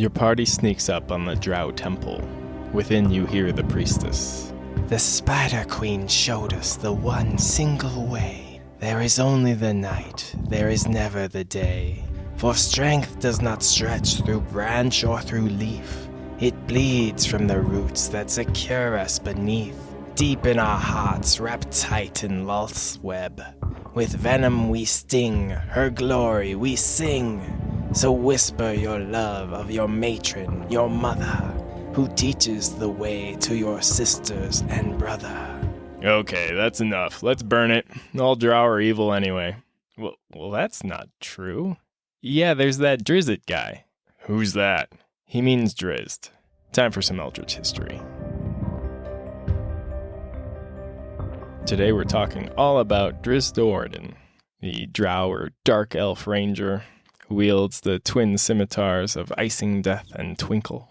Your party sneaks up on the drow temple. Within you hear the priestess. The Spider Queen showed us the one single way. There is only the night, there is never the day. For strength does not stretch through branch or through leaf. It bleeds from the roots that secure us beneath. Deep in our hearts, wrapped tight in Lolth's web. With venom we sting, her glory we sing. So whisper your love of your matron, your mother, who teaches the way to your sisters and brother. Okay, that's enough. Let's burn it. All drow are evil anyway. Well, that's not true. Yeah, there's that Drizzt guy. Who's that? He means Drizzt. Time for some Eldritch history. Today we're talking all about Drizzt Do'Urden, the drow or dark elf ranger who wields the twin scimitars of Icing Death and Twinkle.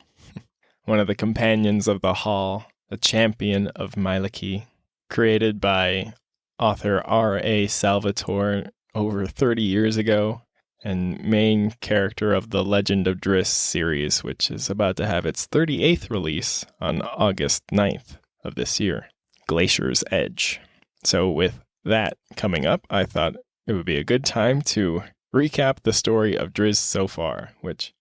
One of the companions of the Hall, a champion of Mielikki, created by author R.A. Salvatore over 30 years ago, and main character of the Legend of Drizzt series, which is about to have its 38th release on August 9th of this year, Glacier's Edge. So with that coming up, I thought it would be a good time to recap the story of Drizzt so far, which,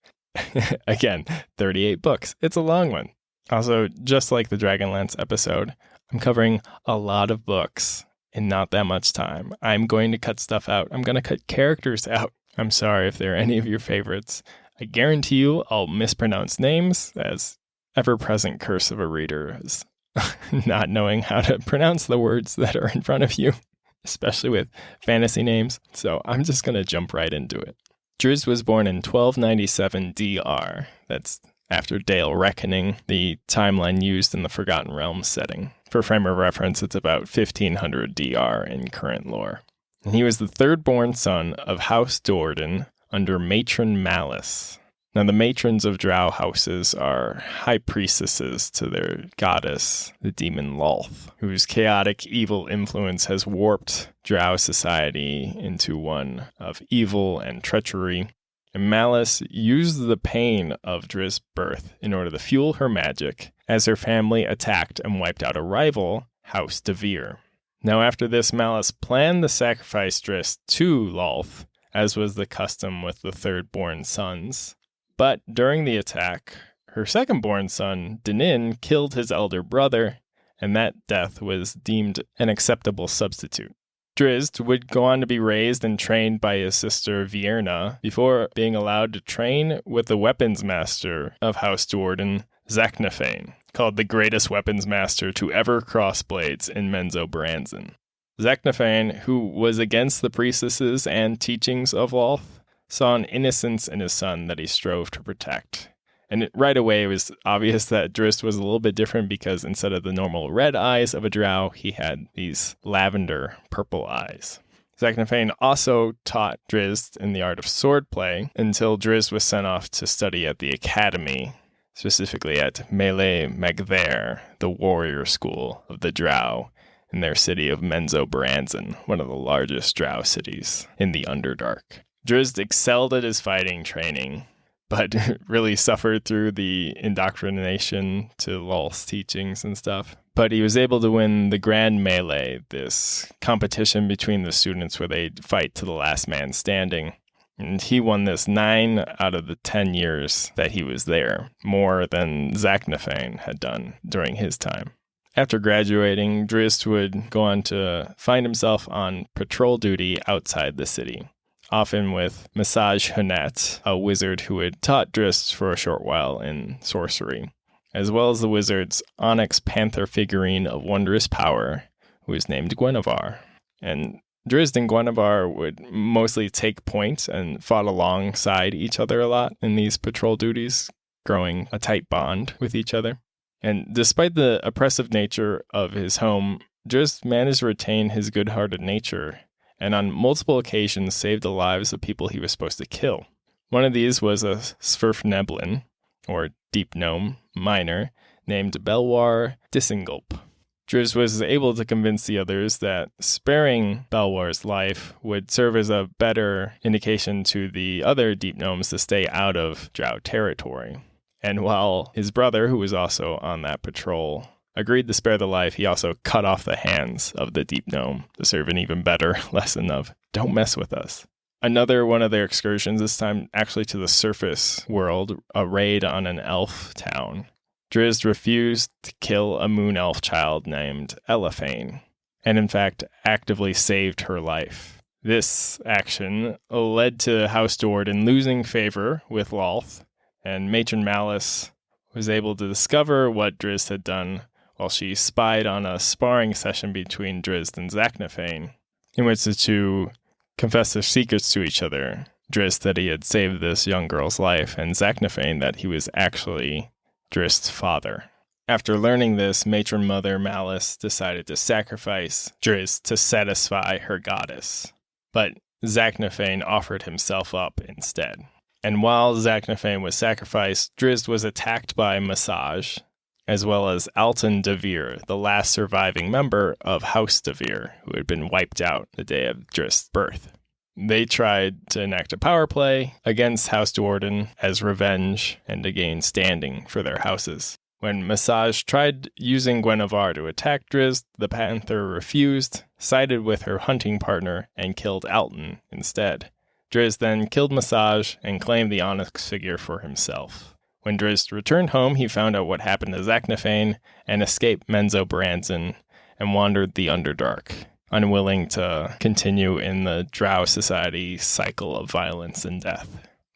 again, 38 books. It's a long one. Also, just like the Dragonlance episode, I'm covering a lot of books in not that much time. I'm going to cut stuff out. I'm going to cut characters out. I'm sorry if there are any of your favorites. I guarantee you I'll mispronounce names, as ever-present curse of a reader is not knowing how to pronounce the words that are in front of you, especially with fantasy names. So I'm just going to jump right into it. Drizzt was born in 1297 DR. That's after Dale Reckoning, the timeline used in the Forgotten Realms setting. For frame of reference, it's about 1500 DR in current lore. And he was the third-born son of House Do'Urden under Matron Malice. Now, the matrons of drow houses are high priestesses to their goddess, the demon Lolth, whose chaotic evil influence has warped drow society into one of evil and treachery. And Malice used the pain of Drizzt's birth in order to fuel her magic as her family attacked and wiped out a rival, House Devere. Now, after this, Malice planned to sacrifice Drizzt to Lolth, as was the custom with the third-born sons. But during the attack, her second-born son, Dinin, killed his elder brother, and that death was deemed an acceptable substitute. Drizzt would go on to be raised and trained by his sister Vierna before being allowed to train with the weapons master of House Do'Urden, Zaknafein, called the greatest weapons master to ever cross blades in Menzoberranzan. Zaknafein, who was against the priestesses and teachings of Lolth, saw an innocence in his son that he strove to protect. And right away it was obvious that Drizzt was a little bit different because instead of the normal red eyes of a drow, he had these lavender purple eyes. Zaknafein also taught Drizzt in the art of swordplay until Drizzt was sent off to study at the academy, specifically at Mele Magthair, the warrior school of the drow, in their city of Menzoberranzan, one of the largest drow cities in the Underdark. Drizzt excelled at his fighting training, but really suffered through the indoctrination to Lolth's teachings and stuff. But he was able to win the Grand Melee, this competition between the students where they fight to the last man standing. And he won this 9 out of the 10 years that he was there, more than Zaknafein had done during his time. After graduating, Drizzt would go on to find himself on patrol duty outside the city, often with Massage Hunat, a wizard who had taught Drizzt for a short while in sorcery, as well as the wizard's onyx panther figurine of wondrous power, who was named Guinevere. And Drizzt and Guinevere would mostly take point and fought alongside each other a lot in these patrol duties, growing a tight bond with each other. And despite the oppressive nature of his home, Drizzt managed to retain his good-hearted nature, and on multiple occasions saved the lives of people he was supposed to kill. One of these was a Svirfneblin, or deep gnome, miner, named Belwar Disengulp. Drizzt was able to convince the others that sparing Belwar's life would serve as a better indication to the other deep gnomes to stay out of drow territory. And while his brother, who was also on that patrol, agreed to spare the life, he also cut off the hands of the deep gnome to serve an even better lesson of don't mess with us. Another one of their excursions, this time actually to the surface world, a raid on an elf town. Drizzt refused to kill a moon elf child named Elephane, and in fact actively saved her life. This action led to House Do'Urden losing favor with Lolth, and Matron Malice was able to discover what Drizzt had done while she spied on a sparring session between Drizzt and Zaknafein, in which the two confessed their secrets to each other. Drizzt that he had saved this young girl's life, and Zaknafein that he was actually Drizzt's father. After learning this, Matron Mother Malice decided to sacrifice Drizzt to satisfy her goddess. But Zaknafein offered himself up instead. And while Zaknafein was sacrificed, Drizzt was attacked by Massage, as well as Alton Devere, the last surviving member of House Devere, who had been wiped out the day of Drizzt's birth. They tried to enact a power play against House Do'Urden as revenge and to gain standing for their houses. When Massage tried using Guinevere to attack Drizzt, the Panther refused, sided with her hunting partner, and killed Alton instead. Drizzt then killed Massage and claimed the onyx figure for himself. When Drizzt returned home, he found out what happened to Zaknafein and escaped Menzo Branson and wandered the Underdark, unwilling to continue in the drow society cycle of violence and death.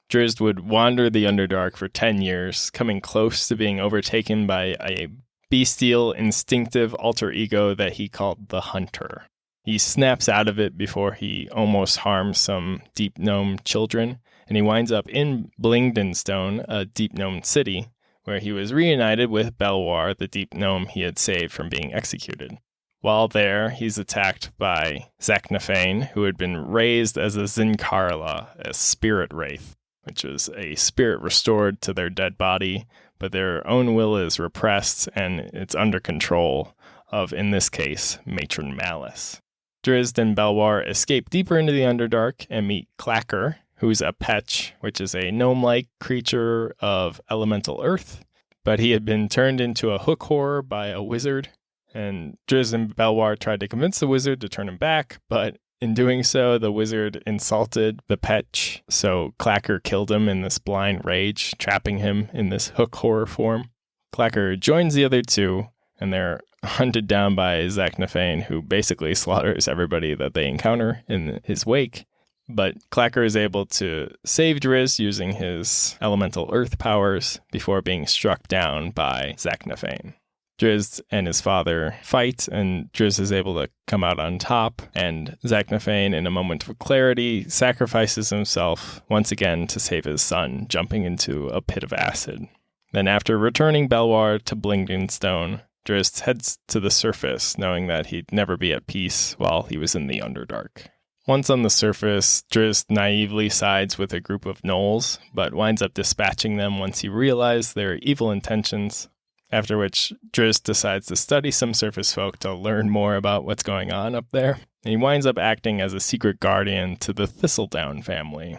Drizzt would wander the Underdark for 10 years, coming close to being overtaken by a bestial, instinctive alter ego that he called the Hunter. He snaps out of it before he almost harms some deep gnome children, and he winds up in Blingdenstone, a deep gnome city, where he was reunited with Belwar, the deep gnome he had saved from being executed. While there, he's attacked by Zaknafein, who had been raised as a Zinkarla, a spirit wraith, which is a spirit restored to their dead body, but their own will is repressed and it's under control of, in this case, Matron Malice. Drizzt and Belwar escape deeper into the Underdark and meet Clacker, who's a Petch, which is a gnome-like creature of elemental earth, but he had been turned into a hook whore by a wizard. And Drizzt and Belwar tried to convince the wizard to turn him back, but in doing so, the wizard insulted the Petch, so Clacker killed him in this blind rage, trapping him in this hook horror form. Clacker joins the other two, and they're hunted down by Zaknafein, who basically slaughters everybody that they encounter in his wake. But Clacker is able to save Drizzt using his elemental earth powers before being struck down by Zaknafein. Drizzt and his father fight, and Drizzt is able to come out on top, and Zaknafein, in a moment of clarity, sacrifices himself once again to save his son, jumping into a pit of acid. Then after returning Belwar to Blingdenstone, Drizzt heads to the surface, knowing that he'd never be at peace while he was in the Underdark. Once on the surface, Drizzt naively sides with a group of gnolls, but winds up dispatching them once he realizes their evil intentions, after which Drizzt decides to study some surface folk to learn more about what's going on up there. And he winds up acting as a secret guardian to the Thistledown family,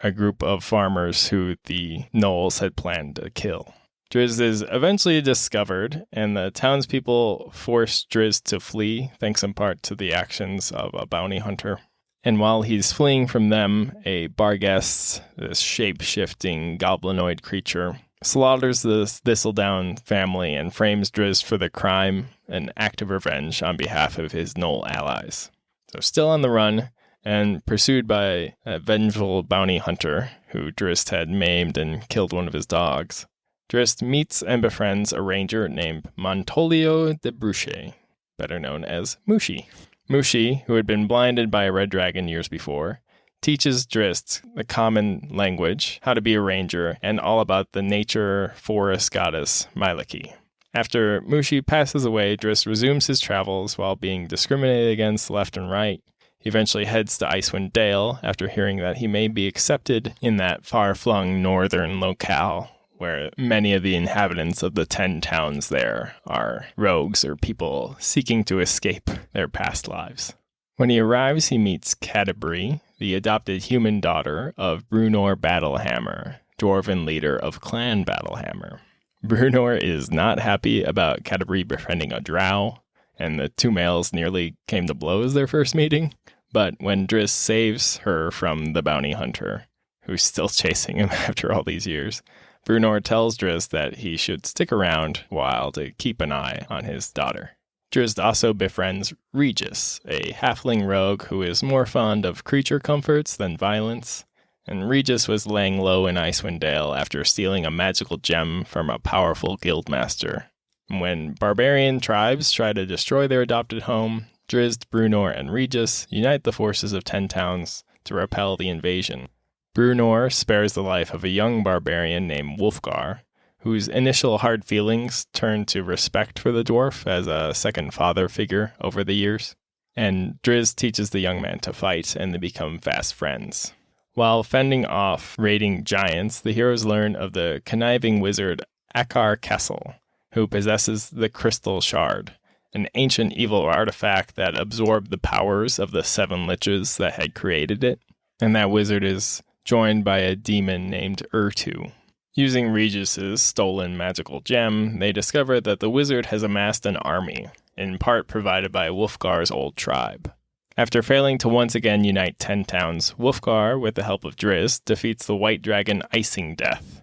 a group of farmers who the gnolls had planned to kill. Drizzt is eventually discovered, and the townspeople force Drizzt to flee, thanks in part to the actions of a bounty hunter. And while he's fleeing from them, a Barghest, this shape-shifting goblinoid creature, slaughters the Thistledown family and frames Drizzt for the crime, an act of revenge on behalf of his gnoll allies. So still on the run, and pursued by a vengeful bounty hunter who Drizzt had maimed and killed one of his dogs, Drizzt meets and befriends a ranger named Montolio de Bruche, better known as Mushi. Mushi, who had been blinded by a red dragon years before, teaches Drizzt the common language, how to be a ranger, and all about the nature forest goddess Mielikki. After Mushi passes away, Drizzt resumes his travels while being discriminated against left and right. He eventually heads to Icewind Dale after hearing that he may be accepted in that far-flung northern locale where many of the inhabitants of the 10 towns there are rogues or people seeking to escape their past lives. When he arrives, he meets Catti-brie, the adopted human daughter of Bruenor Battlehammer, dwarven leader of Clan Battlehammer. Bruenor is not happy about Catti-brie befriending a drow, and the two males nearly came to blows their first meeting. But when Drizzt saves her from the bounty hunter, who's still chasing him after all these years, Bruenor tells Drizzt that he should stick around a while to keep an eye on his daughter. Drizzt also befriends Regis, a halfling rogue who is more fond of creature comforts than violence, and Regis was laying low in Icewind Dale after stealing a magical gem from a powerful guildmaster. When barbarian tribes try to destroy their adopted home, Drizzt, Bruenor, and Regis unite the forces of 10 towns to repel the invasion. Bruenor spares the life of a young barbarian named Wulfgar, whose initial hard feelings turn to respect for the dwarf as a second father figure over the years. And Drizzt teaches the young man to fight, and they become fast friends. While fending off raiding giants, the heroes learn of the conniving wizard Akar Kessel, who possesses the Crystal Shard, an ancient evil artifact that absorbed the powers of the 7 liches that had created it. And that wizard is joined by a demon named Urtu. Using Regis's stolen magical gem, they discover that the wizard has amassed an army, in part provided by Wulfgar's old tribe. After failing to once again unite 10 towns, Wulfgar, with the help of Drizzt, defeats the white dragon Icing Death.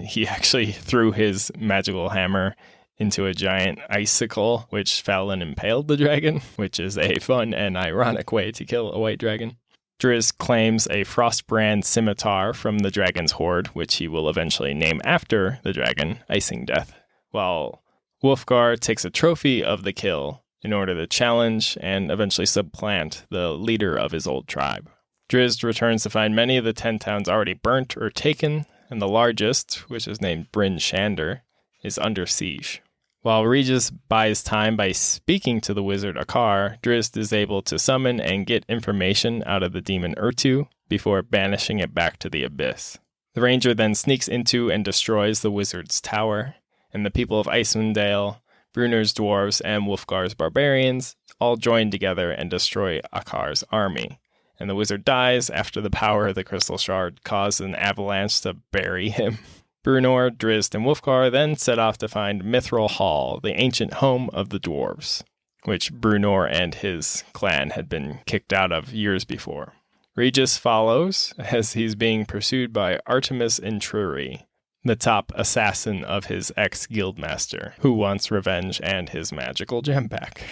He actually threw his magical hammer into a giant icicle, which fell and impaled the dragon, which is a fun and ironic way to kill a white dragon. Drizzt claims a Frostbrand scimitar from the dragon's hoard, which he will eventually name after the dragon, Icing Death, while Wulfgar takes a trophy of the kill in order to challenge and eventually supplant the leader of his old tribe. Drizzt returns to find many of the 10 towns already burnt or taken, and the largest, which is named Bryn Shander, is under siege. While Regis buys time by speaking to the wizard Akar, Drizzt is able to summon and get information out of the demon Urtu before banishing it back to the abyss. The ranger then sneaks into and destroys the wizard's tower, and the people of Icewind Dale, Bruenor's dwarves, and Wulfgar's barbarians all join together and destroy Akar's army. And the wizard dies after the power of the Crystal Shard caused an avalanche to bury him. Bruenor, Drizzt, and Wulfgar then set off to find Mithril Hall, the ancient home of the dwarves, which Bruenor and his clan had been kicked out of years before. Regis follows as he's being pursued by Artemis Intrury, the top assassin of his ex-guildmaster, who wants revenge and his magical gem back.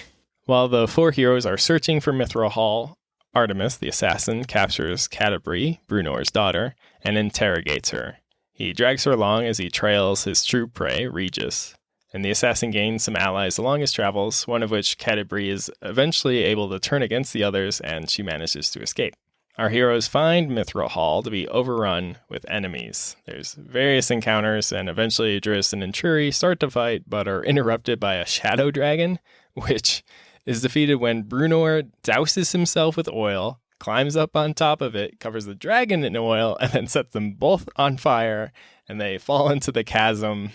While the 4 heroes are searching for Mithril Hall, Artemis, the assassin, captures Catti-brie, Bruenor's daughter, and interrogates her. He drags her along as he trails his true prey, Regis, and the assassin gains some allies along his travels, one of which Catti-brie is eventually able to turn against the others, and she manages to escape. Our heroes find Mithril Hall to be overrun with enemies. There's various encounters, and eventually Drizzt and Intrury start to fight, but are interrupted by a shadow dragon, which is defeated when Bruenor douses himself with oil, climbs up on top of it, covers the dragon in oil, and then sets them both on fire, and they fall into the chasm,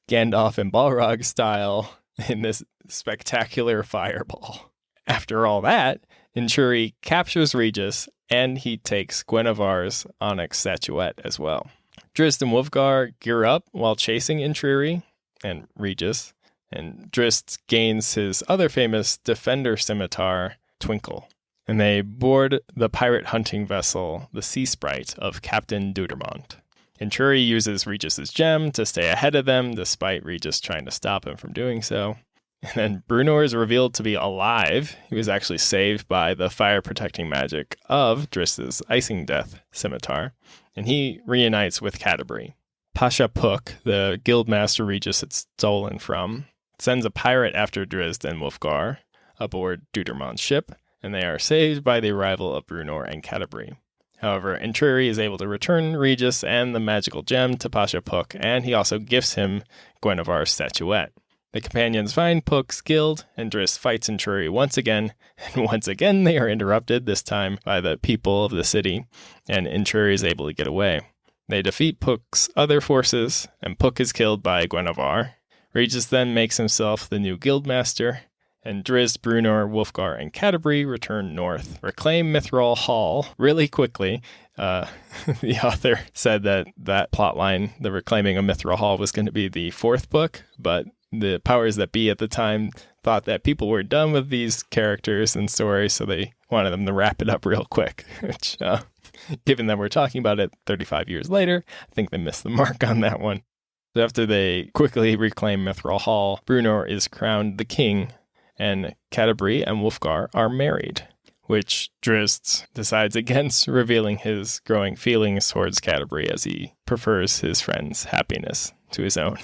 Gandalf and Balrog style, in this spectacular fireball. After all that, Intrury captures Regis, and he takes Guinevere's onyx statuette as well. Drizzt and Wulfgar gear up while chasing Intrury and Regis, and Drizzt gains his other famous defender scimitar, Twinkle. And they board the pirate hunting vessel, the Sea Sprite of Captain Dudermont. Intrury uses Regis's gem to stay ahead of them, despite Regis trying to stop him from doing so. And then Bruenor is revealed to be alive. He was actually saved by the fire-protecting magic of Drizzt's Icing Death scimitar, and he reunites with Catti-brie. Pasha Puck, the guildmaster Regis had stolen from, sends a pirate after Drizzt and Wulfgar aboard Dudermont's ship, and they are saved by the arrival of Bruenor and Catti-brie. However, Intrury is able to return Regis and the magical gem to Pasha Puck, and he also gifts him Guinevere's statuette. The companions find Puck's guild, and Drizzt fights Intrury once again, and once again they are interrupted, this time by the people of the city, and Intrury is able to get away. They defeat Puck's other forces, and Puck is killed by Guinevere. Regis then makes himself the new guildmaster, and Drizzt, Bruenor, Wulfgar, and Catti-brie return north, reclaim Mithril Hall really quickly. The author said that plotline, the reclaiming of Mithril Hall, was going to be the fourth book, but the powers that be at the time thought that people were done with these characters and stories, so they wanted them to wrap it up real quick, which, given that we're talking about it 35 years later, I think they missed the mark on that one. So after they quickly reclaim Mithril Hall, Bruenor is crowned the king, and Catti-brie and Wulfgar are married, which Drizzt decides against revealing his growing feelings towards Catti-brie, as he prefers his friend's happiness to his own.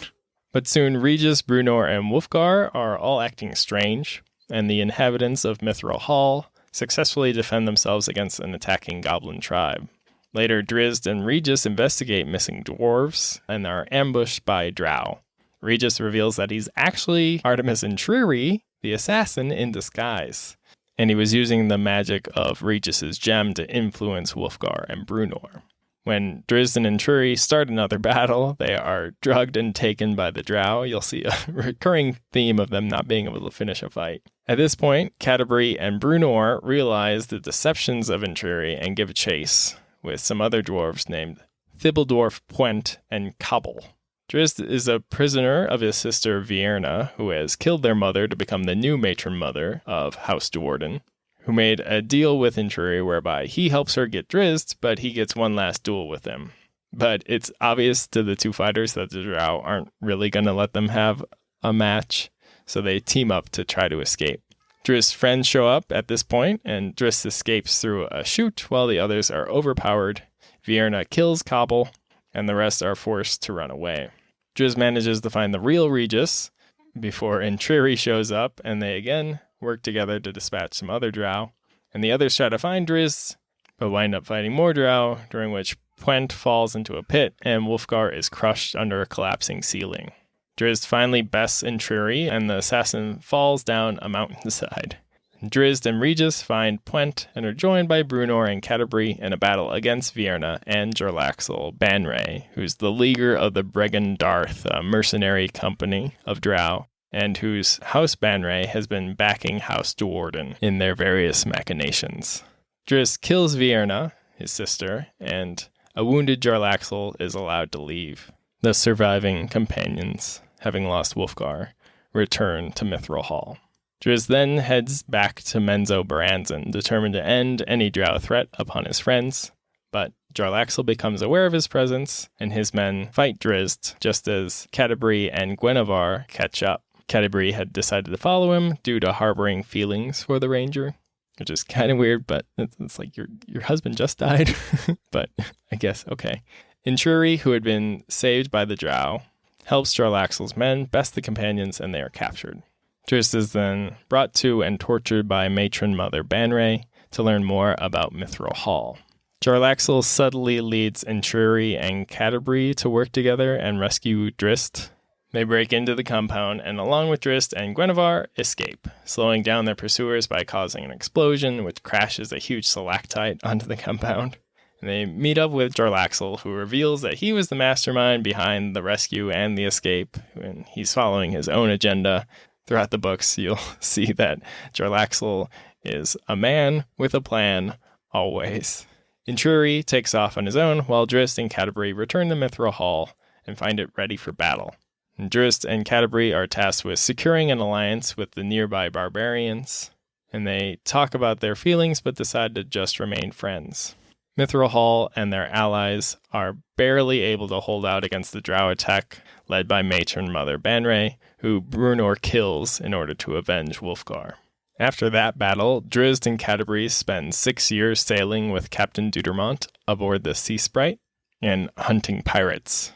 But soon Regis, Bruenor, and Wulfgar are all acting strange, and the inhabitants of Mithril Hall successfully defend themselves against an attacking goblin tribe. Later, Drizzt and Regis investigate missing dwarves and are ambushed by drow. Regis reveals that he's actually Artemis Entreri, the assassin in disguise, and he was using the magic of Regis's gem to influence Wulfgar and Bruenor. When Drizzt and Entreri start another battle, they are drugged and taken by the drow. You'll see a recurring theme of them not being able to finish a fight. At this point, Catti-brie and Bruenor realize the deceptions of Entreri and give chase with some other dwarves named Thibbledorf, Puent, and Cobble. Drizzt is a prisoner of his sister Vierna, who has killed their mother to become the new matron mother of House Do'Urden, who made a deal with Entreri whereby he helps her get Drizzt, but he gets one last duel with him. But it's obvious to the two fighters that the drow aren't really going to let them have a match, so they team up to try to escape. Drizzt's friends show up at this point, and Drizzt escapes through a chute while the others are overpowered. Vierna kills Cobble, and the rest are forced to run away. Drizzt manages to find the real Regis before Entreri shows up, and they again work together to dispatch some other drow. And the others try to find Drizzt, but wind up fighting more drow, during which Puent falls into a pit, and Wulfgar is crushed under a collapsing ceiling. Drizzt finally bests Entreri, and the assassin falls down a mountainside. Drizzt and Regis find Puent and are joined by Bruenor and Catti-brie in a battle against Vierna and Jarlaxle Banray, who's the leader of the Bregan Darth, a mercenary company of drow, and whose House Banray has been backing House Do'Urden in their various machinations. Drizzt kills Vierna, his sister, and a wounded Jarlaxle is allowed to leave. The surviving companions, having lost Wulfgar, return to Mithril Hall. Drizzt then heads back to Menzo Baranzan, determined to end any drow threat upon his friends, but Jarlaxle becomes aware of his presence, and his men fight Drizzt just as Catti-brie and Guinevere catch up. Catti-brie had decided to follow him due to harboring feelings for the ranger, which is kind of weird, but it's like your husband just died. But I guess, okay. Entreri, who had been saved by the drow, helps Jarlaxle's men best the companions, and they are captured. Drizzt is then brought to and tortured by matron mother Banray to learn more about Mithril Hall. Jarlaxle subtly leads Entreri and Catti-brie to work together and rescue Drizzt. They break into the compound and, along with Drizzt and Guinevere, escape, slowing down their pursuers by causing an explosion, which crashes a huge stalactite onto the compound. And they meet up with Jarlaxle, who reveals that he was the mastermind behind the rescue and the escape, and he's following his own agenda. Throughout the books, you'll see that Jarlaxle is a man with a plan, always. Entreri takes off on his own, while Drizzt and Catti-brie return to Mithril Hall and find it ready for battle. And Drizzt and Catti-brie are tasked with securing an alliance with the nearby barbarians, and they talk about their feelings but decide to just remain friends. Mithril Hall and their allies are barely able to hold out against the drow attack led by matron mother Banray, who Bruenor kills in order to avenge Wulfgar. After that battle, Drizzt and Catti-brie spend 6 years sailing with Captain Dudermont aboard the Sea Sprite and hunting pirates.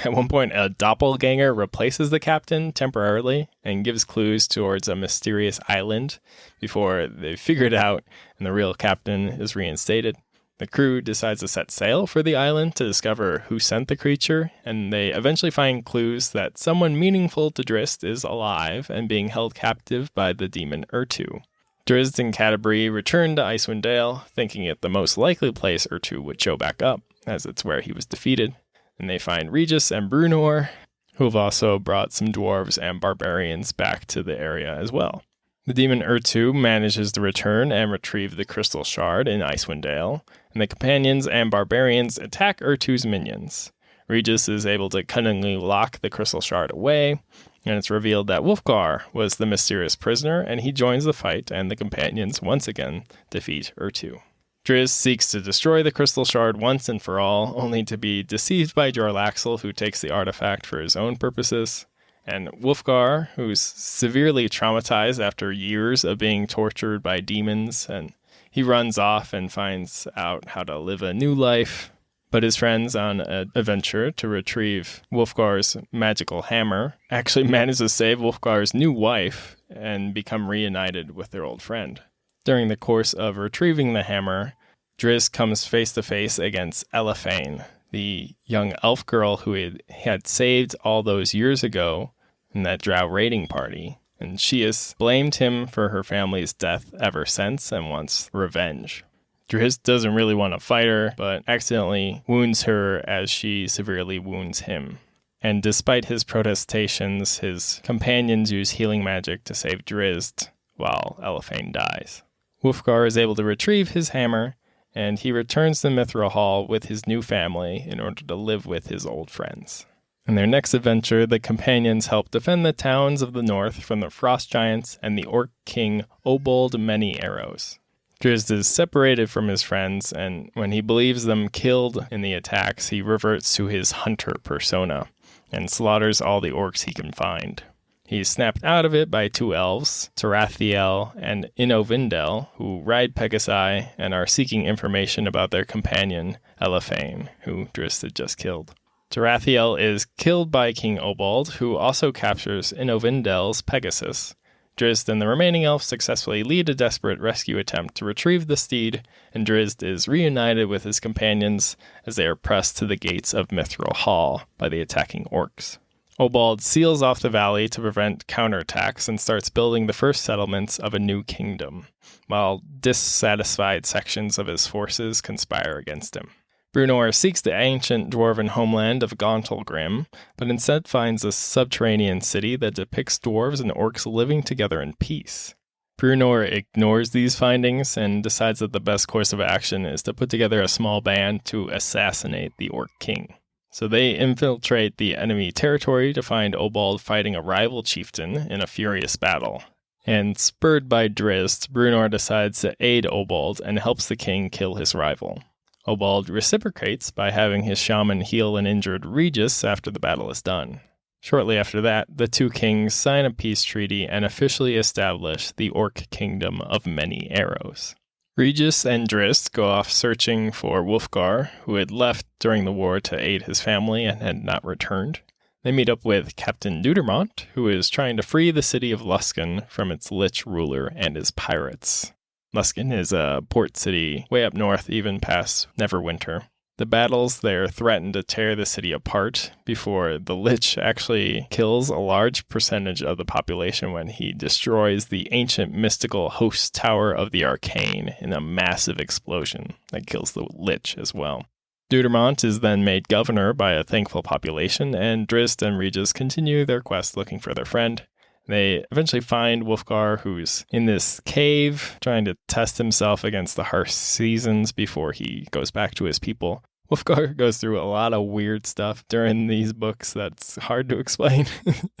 At one point, a doppelganger replaces the captain temporarily and gives clues towards a mysterious island before they figure it out and the real captain is reinstated. The crew decides to set sail for the island to discover who sent the creature, and they eventually find clues that someone meaningful to Drizzt is alive and being held captive by the demon Urtu. Drizzt and Catti-brie return to Icewind Dale, thinking it the most likely place Urtu would show back up, as it's where he was defeated. and they find Regis and Bruenor, who have also brought some dwarves and barbarians back to the area as well. The demon Urtu manages to return and retrieve the crystal shard in Icewind Dale, and the companions and barbarians attack Urtu's minions. Regis is able to cunningly lock the crystal shard away, and it's revealed that Wulfgar was the mysterious prisoner, and he joins the fight, and the companions once again defeat Urtu. Drizzt seeks to destroy the crystal shard once and for all, only to be deceived by Jarlaxle, who takes the artifact for his own purposes. And Wulfgar, who's severely traumatized after years of being tortured by demons, and he runs off and finds out how to live a new life. But his friends on an adventure to retrieve Wulfgar's magical hammer actually manage to save Wulfgar's new wife and become reunited with their old friend. During the course of retrieving the hammer, Drizzt comes face to face against Elefane, the young elf girl who he had saved all those years ago in that drow raiding party. And she has blamed him for her family's death ever since and wants revenge. Drizzt doesn't really want to fight her, but accidentally wounds her as she severely wounds him. And despite his protestations, his companions use healing magic to save Drizzt while Elefane dies. Wulfgar is able to retrieve his hammer, and he returns to Mithril Hall with his new family in order to live with his old friends. In their next adventure, the companions help defend the towns of the north from the frost giants and the orc king Obold Many Arrows. Drizzt is separated from his friends, and when he believes them killed in the attacks, he reverts to his hunter persona and slaughters all the orcs he can find. He's snapped out of it by two elves, Tarathiel and Inovindel, who ride Pegasi and are seeking information about their companion, Elefane, who Drizzt had just killed. Tarathiel is killed by King Obold, who also captures Inovindel's Pegasus. Drizzt and the remaining elves successfully lead a desperate rescue attempt to retrieve the steed, and Drizzt is reunited with his companions as they are pressed to the gates of Mithril Hall by the attacking orcs. Obold seals off the valley to prevent counterattacks and starts building the first settlements of a new kingdom, while dissatisfied sections of his forces conspire against him. Bruenor seeks the ancient dwarven homeland of Gauntlgrim, but instead finds a subterranean city that depicts dwarves and orcs living together in peace. Bruenor ignores these findings and decides that the best course of action is to put together a small band to assassinate the orc king. So they infiltrate the enemy territory to find Obold fighting a rival chieftain in a furious battle. And spurred by Drizzt, Bruenor decides to aid Obold and helps the king kill his rival. Obold reciprocates by having his shaman heal an injured Regis after the battle is done. Shortly after that, the two kings sign a peace treaty and officially establish the Orc Kingdom of Many Arrows. Regis and Drizzt go off searching for Wulfgar, who had left during the war to aid his family and had not returned. They meet up with Captain Dudermont, who is trying to free the city of Luskan from its lich ruler and his pirates. Luskan is a port city way up north, even past Neverwinter. The battles there threaten to tear the city apart before the Lich actually kills a large percentage of the population when he destroys the ancient mystical host tower of the Arcane in a massive explosion that kills the Lich as well. Dudermont is then made governor by a thankful population, and Drizzt and Regis continue their quest looking for their friend. They eventually find Wulfgar, who's in this cave, trying to test himself against the harsh seasons before he goes back to his people. Wulfgar goes through a lot of weird stuff during these books that's hard to explain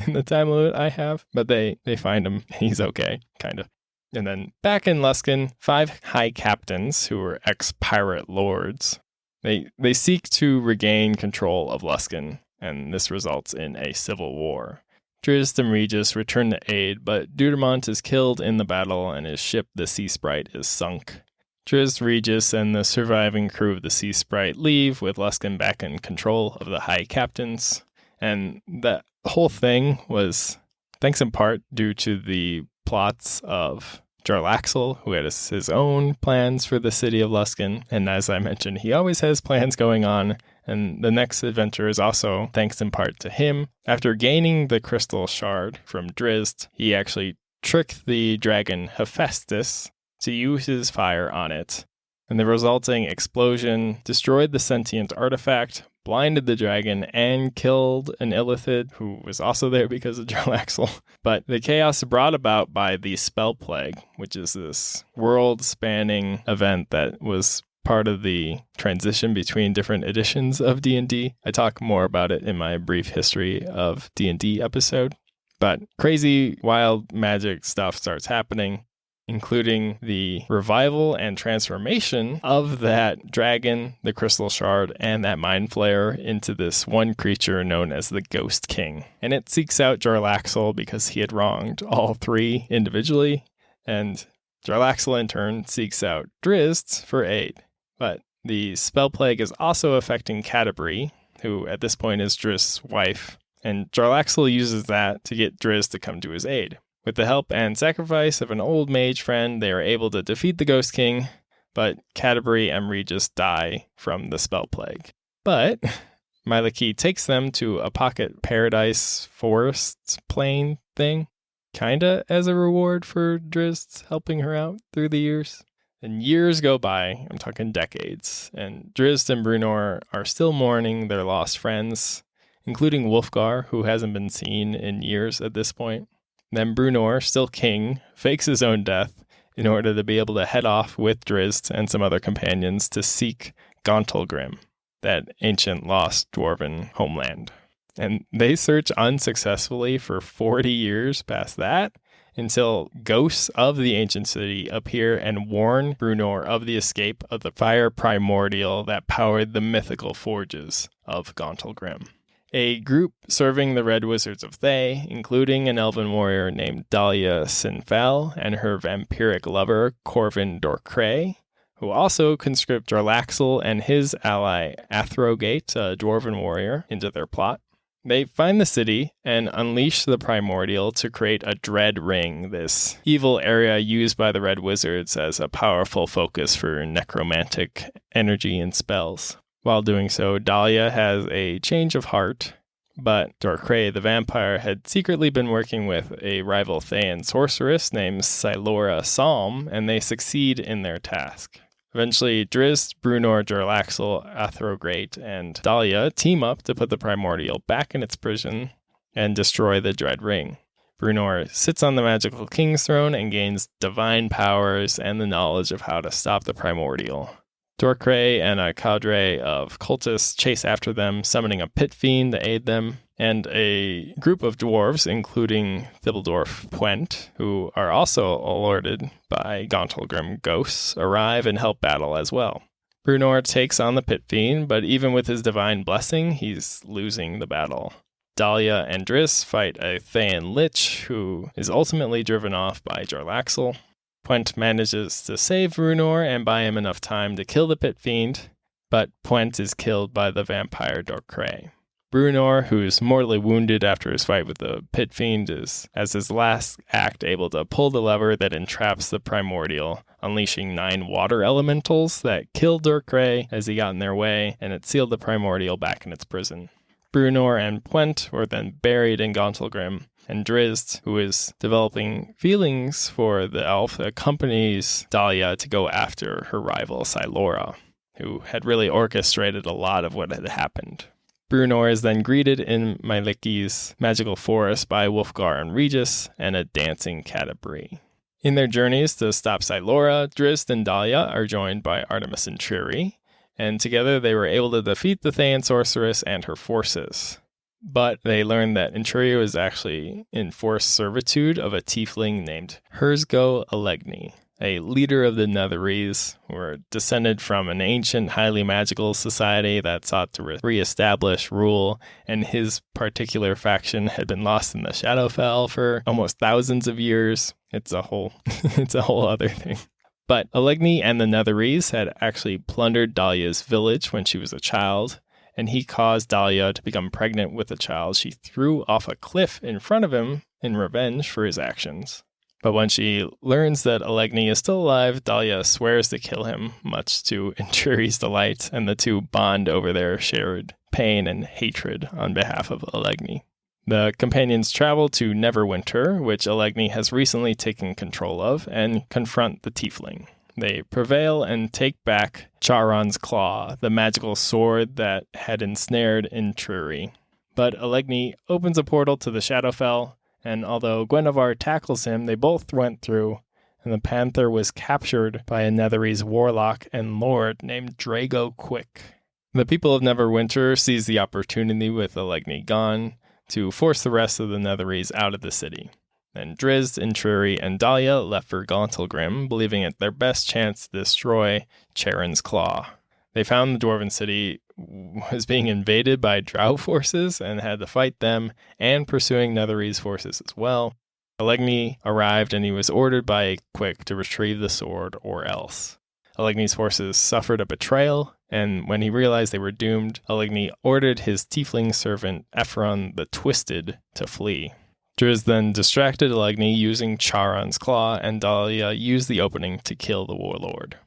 in the time limit I have, but they find him. He's okay, kind of. And then back in Luskan, 5 high captains who were ex-pirate lords, they seek to regain control of Luskan, and this results in a civil war. Drizzt and Regis return to aid, but Dudermont is killed in the battle and his ship, the Sea Sprite, is sunk. Drizzt, Regis, and the surviving crew of the Sea Sprite leave, with Luskan back in control of the High Captains. And the whole thing was, thanks in part, due to the plots of Jarlaxle, who had his own plans for the city of Luskan. And as I mentioned, he always has plans going on. And the next adventure is also thanks in part to him. After gaining the crystal shard from Drizzt, he actually tricked the dragon Hephaestus to use his fire on it. And the resulting explosion destroyed the sentient artifact, blinded the dragon and killed an illithid who was also there because of Jarlaxle. But the chaos brought about by the Spell Plague, which is this world-spanning event that was part of the transition between different editions of D&D. I talk more about it in my brief history of D&D episode. But crazy, wild magic stuff starts happening, including the revival and transformation of that dragon, the Crystal Shard, and that Mind Flayer into this one creature known as the Ghost King. And it seeks out Jarlaxle because he had wronged all three individually, and Jarlaxle in turn seeks out Drizzt for aid. But the Spell Plague is also affecting Catti-brie, who at this point is Drizzt's wife, and Jarlaxle uses that to get Drizzt to come to his aid. With the help and sacrifice of an old mage friend, they are able to defeat the Ghost King, but Catti-brie and Regis die from the Spell Plague. But Mielikki takes them to a pocket paradise forest plain thing, kinda as a reward for Drizzt helping her out through the years. And years go by, I'm talking decades, and Drizzt and Bruenor are still mourning their lost friends, including Wulfgar, who hasn't been seen in years at this point. Then Bruenor, still king, fakes his own death in order to be able to head off with Drizzt and some other companions to seek Gauntlgrim, that ancient lost dwarven homeland. And they search unsuccessfully for 40 years past that, until ghosts of the ancient city appear and warn Bruenor of the escape of the fire primordial that powered the mythical forges of Gauntlgrim. A group serving the Red Wizards of Thay, including an elven warrior named Dahlia Sinfel and her vampiric lover Corvin Dorcray, who also conscript Jarlaxle and his ally Athrogate, a dwarven warrior, into their plot. They find the city and unleash the primordial to create a dread ring, this evil area used by the Red Wizards as a powerful focus for necromantic energy and spells. While doing so, Dahlia has a change of heart, but Dorcray the vampire had secretly been working with a rival Thayan sorceress named Silora Salm, and they succeed in their task. Eventually, Drizzt, Bruenor, Jarlaxle, Athrogate, and Dahlia team up to put the primordial back in its prison and destroy the Dread Ring. Bruenor sits on the magical king's throne and gains divine powers and the knowledge of how to stop the primordial. Dorcray and a cadre of cultists chase after them, summoning a pit fiend to aid them, and a group of dwarves, including Thibbledorf Pwent, who are also alerted by Gauntlgrim ghosts, arrive and help battle as well. Bruenor takes on the pit fiend, but even with his divine blessing, he's losing the battle. Dahlia and Drizzt fight a Thayan lich, who is ultimately driven off by Jarlaxle. Pwent manages to save Bruenor and buy him enough time to kill the pit fiend, but Pwent is killed by the vampire Dorcray. Bruenor, who's mortally wounded after his fight with the pit fiend, is, as his last act, able to pull the lever that entraps the primordial, unleashing 9 water elementals that kill Dorcray as he got in their way, and it sealed the primordial back in its prison. Bruenor and Pwent were then buried in Gauntlgrim, and Drizzt, who is developing feelings for the elf, accompanies Dahlia to go after her rival Silora, who had really orchestrated a lot of what had happened. Bruenor is then greeted in Mielikki's magical forest by Wulfgar and Regis and a dancing Catti-brie. In their journeys to stop Silora, Drizzt and Dahlia are joined by Artemis and Triri, and together they were able to defeat the Thayan sorceress and her forces. But they learned that Intruria was actually in forced servitude of a tiefling named Herzgo Alegni, a leader of the Netherese, who were descended from an ancient, highly magical society that sought to reestablish rule, and his particular faction had been lost in the Shadowfell for almost thousands of years. It's a whole other thing. But Alegni and the Netherese had actually plundered Dahlia's village when she was a child, and he caused Dahlia to become pregnant with a child she threw off a cliff in front of him in revenge for his actions. But when she learns that Alegni is still alive, Dahlia swears to kill him, much to Intriri's delight, and the two bond over their shared pain and hatred on behalf of Alegni. The companions travel to Neverwinter, which Alegni has recently taken control of, and confront the tiefling. They prevail and take back Charon's Claw, the magical sword that had ensnared Intruri. But Elegni opens a portal to the Shadowfell, and although Guinevere tackles him, they both went through, and the Panther was captured by a Netherese warlock and lord named Drago Quick. The people of Neverwinter seize the opportunity with Elegni gone to force the rest of the Netherese out of the city. Then Drizzt, Intruri, and Dahlia left for Gauntlgrim, believing it their best chance to destroy Charon's Claw. They found the Dwarven city was being invaded by drow forces and had to fight them and pursuing Netherese forces as well. Elegni arrived and he was ordered by Quick to retrieve the sword or else. Elegni's forces suffered a betrayal, and when he realized they were doomed, Elegni ordered his tiefling servant Ephron the Twisted to flee. Drizzt then distracted Elegni using Charon's Claw, and Dahlia used the opening to kill the warlord.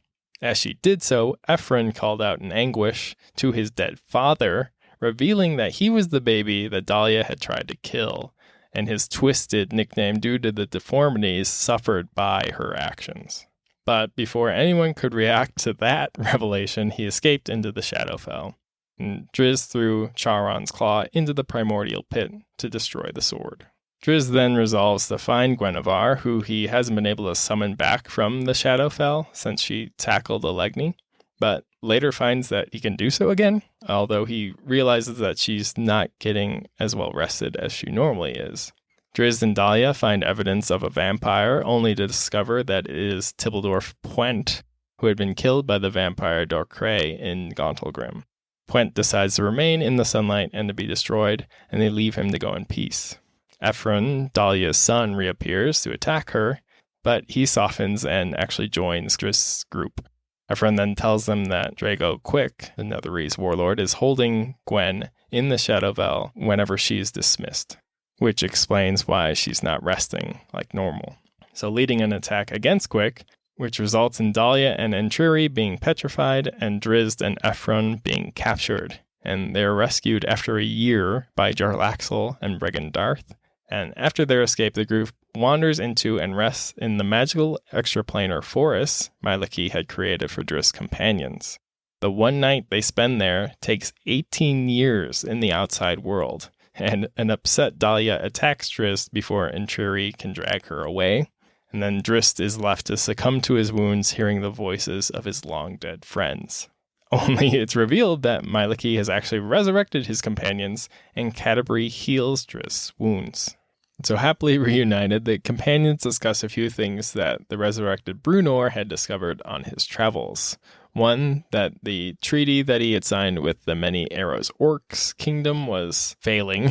As she did so, Ephron called out in anguish to his dead father, revealing that he was the baby that Dahlia had tried to kill, and his Twisted nickname due to the deformities suffered by her actions. But before anyone could react to that revelation, he escaped into the Shadowfell. And Drizzt threw Charon's Claw into the primordial pit to destroy the sword. Drizzt then resolves to find Guinevere, who he hasn't been able to summon back from the Shadowfell since she tackled Elegni, but later finds that he can do so again, although he realizes that she's not getting as well rested as she normally is. Drizzt and Dahlia find evidence of a vampire, only to discover that it is Tibildorf Pwent, who had been killed by the vampire Dorcray in Gauntlgrim. Pwent decides to remain in the sunlight and to be destroyed, and they leave him to go in peace. Ephron, Dahlia's son, reappears to attack her, but he softens and actually joins Drizzt's group. Ephron then tells them that Drago Quick, the Netherese warlord, is holding Gwen in the Shadowfell whenever she's dismissed, which explains why she's not resting like normal. So leading an attack against Quick, which results in Dahlia and Intruri being petrified and Drizzt and Ephron being captured. And they're rescued after a year by Jarlaxle and Bregendarth. And after their escape, the group wanders into and rests in the magical extraplanar forests Mielikki had created for Drizzt's companions. The one night they spend there takes 18 years in the outside world, and an upset Dahlia attacks Drizzt before Intruri can drag her away, and then Drizzt is left to succumb to his wounds hearing the voices of his long-dead friends. Only it's revealed that Mielikki has actually resurrected his companions, and Catti-brie heals Drizzt's wounds. So happily reunited, the companions discuss a few things that the resurrected Brunor had discovered on his travels. One, that the treaty that he had signed with the Many Arrows Orcs kingdom was failing,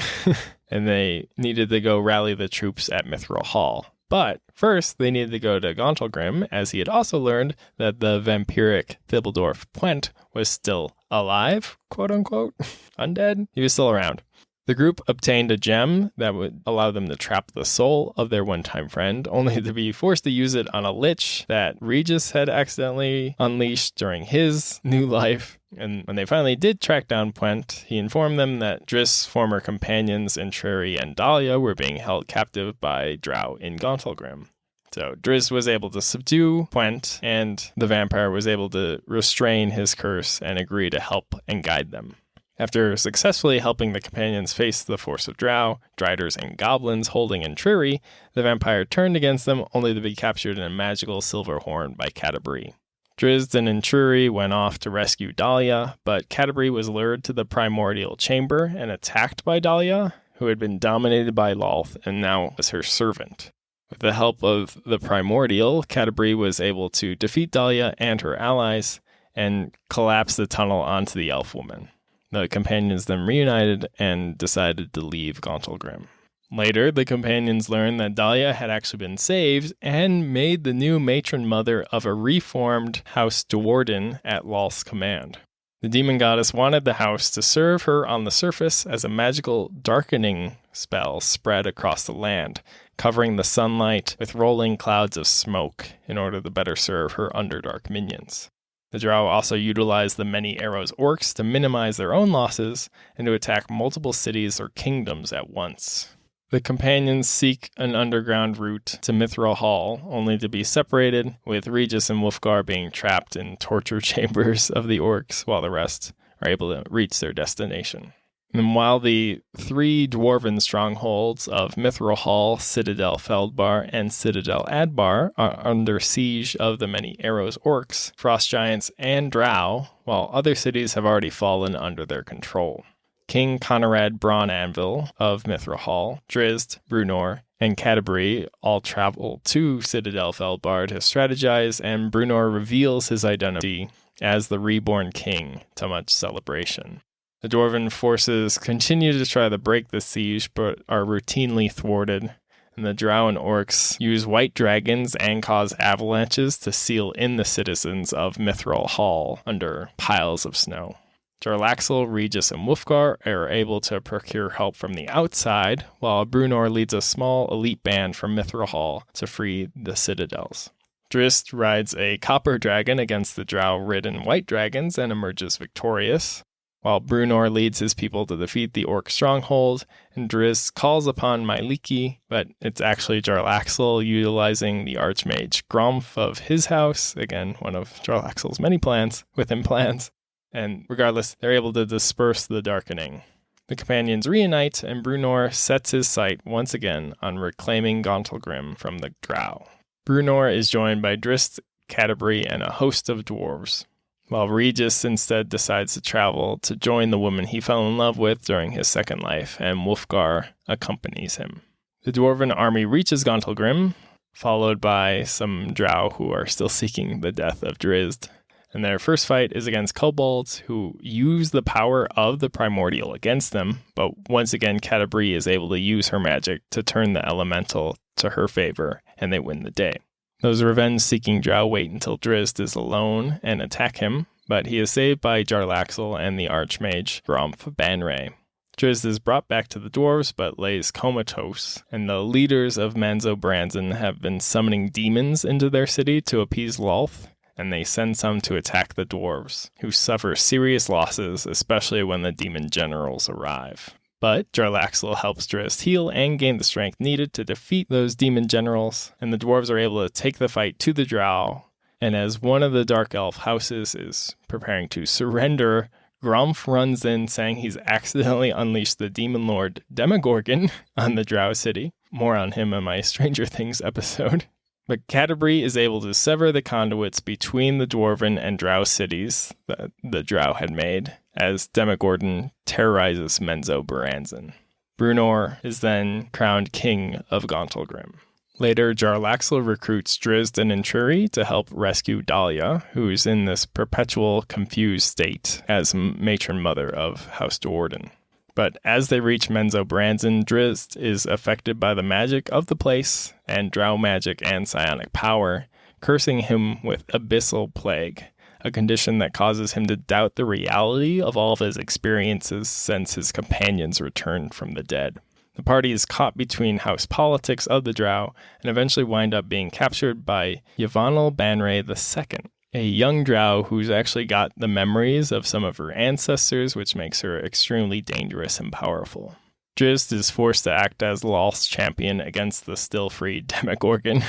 and they needed to go rally the troops at Mithril Hall. But first, they needed to go to Gauntlgrim, as he had also learned that the vampiric Tibildorf Pwent was still alive, quote-unquote, undead. He was still around. The group obtained a gem that would allow them to trap the soul of their one-time friend, only to be forced to use it on a lich that Regis had accidentally unleashed during his new life. And when they finally did track down Pwent, he informed them that Drizzt's former companions Intruri and Dahlia were being held captive by drow in Gauntlgrim. So Drizzt was able to subdue Pwent, and the vampire was able to restrain his curse and agree to help and guide them. After successfully helping the companions face the force of drow, driders, and goblins holding Intruri, the vampire turned against them only to be captured in a magical silver horn by Catti-brie. Drizzt and Intruri went off to rescue Dahlia, but Catti-brie was lured to the primordial chamber and attacked by Dahlia, who had been dominated by Lolth and now was her servant. With the help of the primordial, Catti-brie was able to defeat Dahlia and her allies and collapse the tunnel onto the elf woman. The companions then reunited and decided to leave Gauntlgrim. Later, the companions learned that Dahlia had actually been saved and made the new matron mother of a reformed House Do'Urden at Lolth's command. The demon goddess wanted the house to serve her on the surface as a magical darkening spell spread across the land, covering the sunlight with rolling clouds of smoke in order to better serve her Underdark minions. The drow also utilized the Many Arrows Orcs to minimize their own losses and to attack multiple cities or kingdoms at once. The companions seek an underground route to Mithril Hall, only to be separated, with Regis and Wulfgar being trapped in torture chambers of the orcs, while the rest are able to reach their destination. And while the three dwarven strongholds of Mithril Hall, Citadel Feldbar, and Citadel Adbar are under siege of the many Arrows orcs, frost giants, and drow, while other cities have already fallen under their control. King Conrad Bronanvil of Mithril Hall, Drizzt, Brunor, and Catti-brie all travel to Citadel Feldbar to strategize, and Brunor reveals his identity as the reborn king to much celebration. The dwarven forces continue to try to break the siege, but are routinely thwarted, and the drow and orcs use white dragons and cause avalanches to seal in the citizens of Mithril Hall under piles of snow. Jarlaxle, Regis, and Wulfgar are able to procure help from the outside, while Brunor leads a small elite band from Mithril Hall to free the citadels. Drizzt rides a copper dragon against the drow-ridden white dragons and emerges victorious, while Brunor leads his people to defeat the orc stronghold, and Drizzt calls upon Mielikki, but it's actually Jarlaxle utilizing the archmage Gromf of his house, again, one of Jarlaxle's many plans, within plans. And regardless, they're able to disperse the darkening. The companions reunite, and Brunor sets his sight once again on reclaiming Gauntlgrim from the drow. Brunor is joined by Drizzt, Catti-brie, and a host of dwarves, while Regis instead decides to travel to join the woman he fell in love with during his second life, and Wulfgar accompanies him. The dwarven army reaches Gauntlgrim, followed by some drow who are still seeking the death of Drizzt. And their first fight is against kobolds, who use the power of the primordial against them, but once again Catti-brie is able to use her magic to turn the elemental to her favor, and they win the day. Those revenge-seeking drow wait until Drizzt is alone and attack him, but he is saved by Jarlaxle and the archmage Gromf Banray. Drizzt is brought back to the dwarves, but lays comatose, and the leaders of Manzo-Branson have been summoning demons into their city to appease Lolth, and they send some to attack the dwarves, who suffer serious losses, especially when the demon generals arrive. But Jarlaxle helps Drizzt heal and gain the strength needed to defeat those demon generals, and the dwarves are able to take the fight to the drow, and as one of the dark elf houses is preparing to surrender, Gromf runs in saying he's accidentally unleashed the demon lord Demogorgon on the drow city. More on him in my Stranger Things episode. But Catti-brie is able to sever the conduits between the dwarven and drow cities that the drow had made, as Demogorgon terrorizes Manzo-Branson. Brunor is then crowned king of Gauntlgrim. Later, Jarlaxle recruits Drizzt and Intruri to help rescue Dahlia, who is in this perpetual confused state as matron mother of House Do'Urden. But as they reach Manzo-Branson, Drizzt is affected by the magic of the place and drow magic and psionic power, cursing him with abyssal plague, a condition that causes him to doubt the reality of all of his experiences since his companions returned from the dead. The party is caught between house politics of the drow and eventually wind up being captured by Yavanel Banray II, a young drow who's actually got the memories of some of her ancestors, which makes her extremely dangerous and powerful. Drizzt is forced to act as Lolth's champion against the still-free Demogorgon,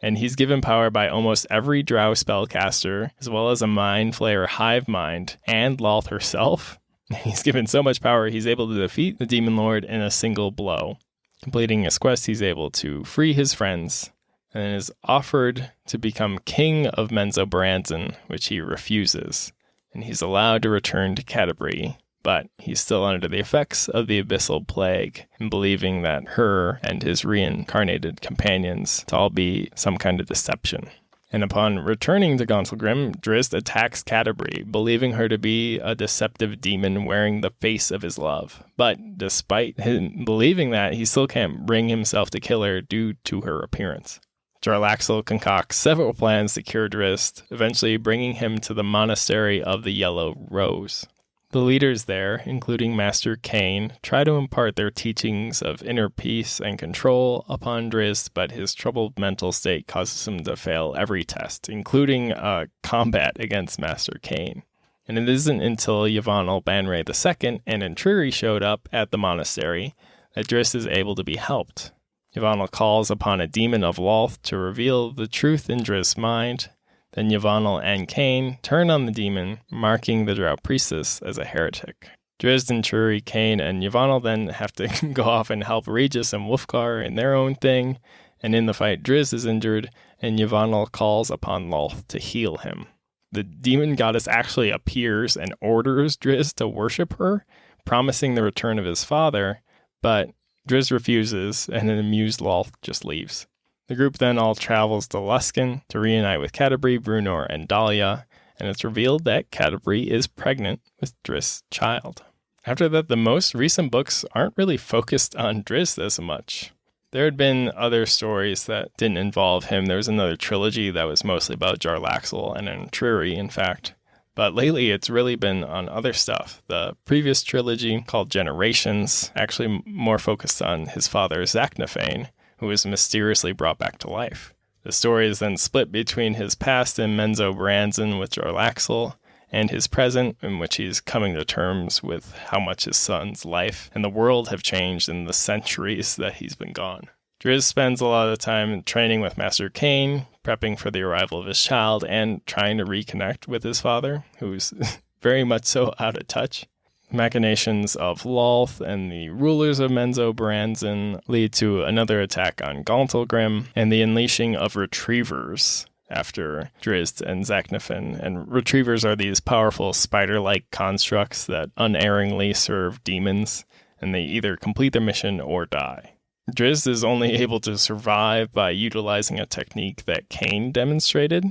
and he's given power by almost every drow spellcaster, as well as a mind flayer hive mind, and Lolth herself. He's given so much power, he's able to defeat the Demon Lord in a single blow. Completing his quest, he's able to free his friends, and is offered to become king of Manzo-Branson, which he refuses. And he's allowed to return to Catti-brie, but he's still under the effects of the abyssal plague, and believing that her and his reincarnated companions to all be some kind of deception. And upon returning to Gauntlgrim, Drizzt attacks Catti-brie, believing her to be a deceptive demon wearing the face of his love. But despite him believing that, he still can't bring himself to kill her due to her appearance. Jarlaxle concocts several plans to cure Drizzt, eventually bringing him to the monastery of the Yellow Rose. The leaders there, including Master Kane, try to impart their teachings of inner peace and control upon Drizzt, but his troubled mental state causes him to fail every test, including combat against Master Kane. And it isn't until Yavanel Banray II and Intruri showed up at the monastery that Drizzt is able to be helped. Yavanel calls upon a demon of Lolth to reveal the truth in Drizzt's mind. Then Yavanel and Cain turn on the demon, marking the drow priestess as a heretic. Drizzt and Truri, Cain, and Yavanel then have to go off and help Regis and Wolfgar in their own thing, and in the fight Drizzt is injured, and Yavanel calls upon Lolth to heal him. The demon goddess actually appears and orders Drizzt to worship her, promising the return of his father, but Drizzt refuses, and an amused Lolth just leaves. The group then all travels to Luskan to reunite with Catti-brie, Bruenor, and Dahlia, and it's revealed that Catti-brie is pregnant with Drizzt's child. After that, the most recent books aren't really focused on Drizzt as much. There had been other stories that didn't involve him. There was another trilogy that was mostly about Jarlaxle and Truri, in fact. But lately, it's really been on other stuff. The previous trilogy, called Generations, actually more focused on his father, Zaknafein, who was mysteriously brought back to life. The story is then split between his past in Menzoberranzan with Jarlaxle and his present, in which he's coming to terms with how much his son's life and the world have changed in the centuries that he's been gone. Drizzt spends a lot of the time training with Master Cain, prepping for the arrival of his child, and trying to reconnect with his father, who's very much so out of touch. The machinations of Lolth and the rulers of Menzoberranzan lead to another attack on Gauntlgrim and the unleashing of Retrievers after Drizzt and Zaknafein. And Retrievers are these powerful spider-like constructs that unerringly serve demons, and they either complete their mission or die. Drizzt is only able to survive by utilizing a technique that Cain demonstrated,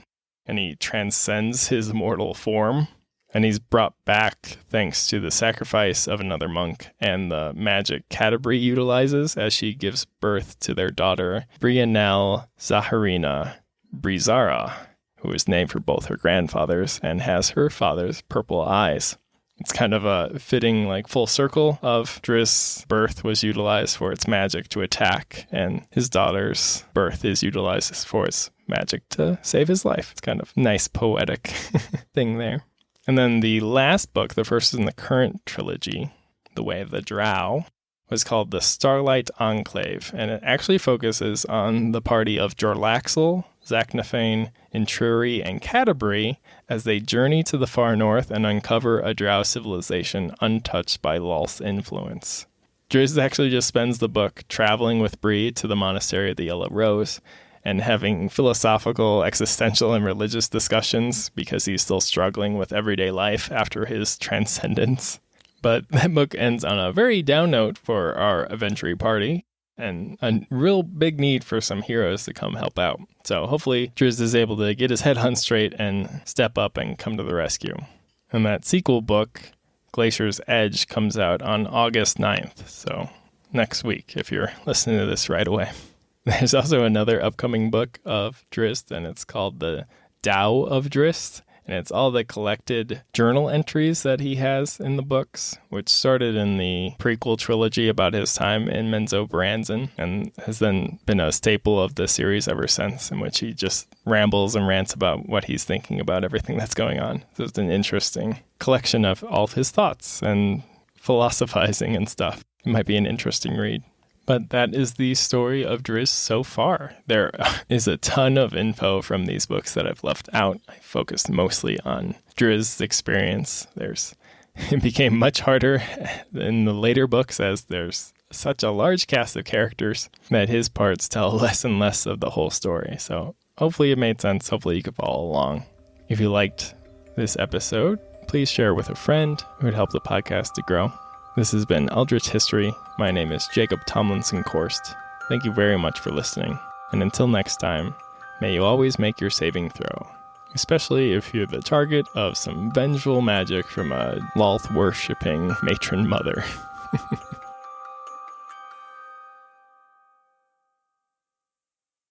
and he transcends his mortal form, and he's brought back thanks to the sacrifice of another monk and the magic Catti-brie utilizes as she gives birth to their daughter, Brianel Zaharina Brizara, who is named for both her grandfathers and has her father's purple eyes. It's kind of a fitting full circle of Drizzt's birth was utilized for its magic to attack, and his daughter's birth is utilized for its magic to save his life. It's kind of nice poetic thing there. And then the last book, the first in the current trilogy, The Way of the Drow, was called The Starlight Enclave, and it actually focuses on the party of Jarlaxle, Zaknafein, Truri, and Catti-brie as they journey to the far north and uncover a drow civilization untouched by Lolth's influence. Drizzt actually just spends the book traveling with Bree to the monastery of the Yellow Rose and having philosophical, existential, and religious discussions because he's still struggling with everyday life after his transcendence. But that book ends on a very down note for our adventure party, and a real big need for some heroes to come help out. So hopefully Drizzt is able to get his head on straight and step up and come to the rescue. And that sequel book, Glacier's Edge, comes out on August 9th, so next week if you're listening to this right away. There's also another upcoming book of Drizzt, and it's called The Tao of Drizzt. And it's all the collected journal entries that he has in the books, which started in the prequel trilogy about his time in Menzoberranzan and has then been a staple of the series ever since, in which he just rambles and rants about what he's thinking about everything that's going on. So it's an interesting collection of all of his thoughts and philosophizing and stuff. It might be an interesting read. But that is the story of Drizzt so far. There is a ton of info from these books that I've left out. I focused mostly on Drizzt's experience. It became much harder in the later books as there's such a large cast of characters that his parts tell less and less of the whole story. So hopefully it made sense. Hopefully you could follow along. If you liked this episode, please share it with a friend. It would help the podcast to grow. This has been Eldritch History. My name is Jacob Tomlinson Korst. Thank you very much for listening. And until next time, may you always make your saving throw, especially if you're the target of some vengeful magic from a Lolth-worshipping matron mother.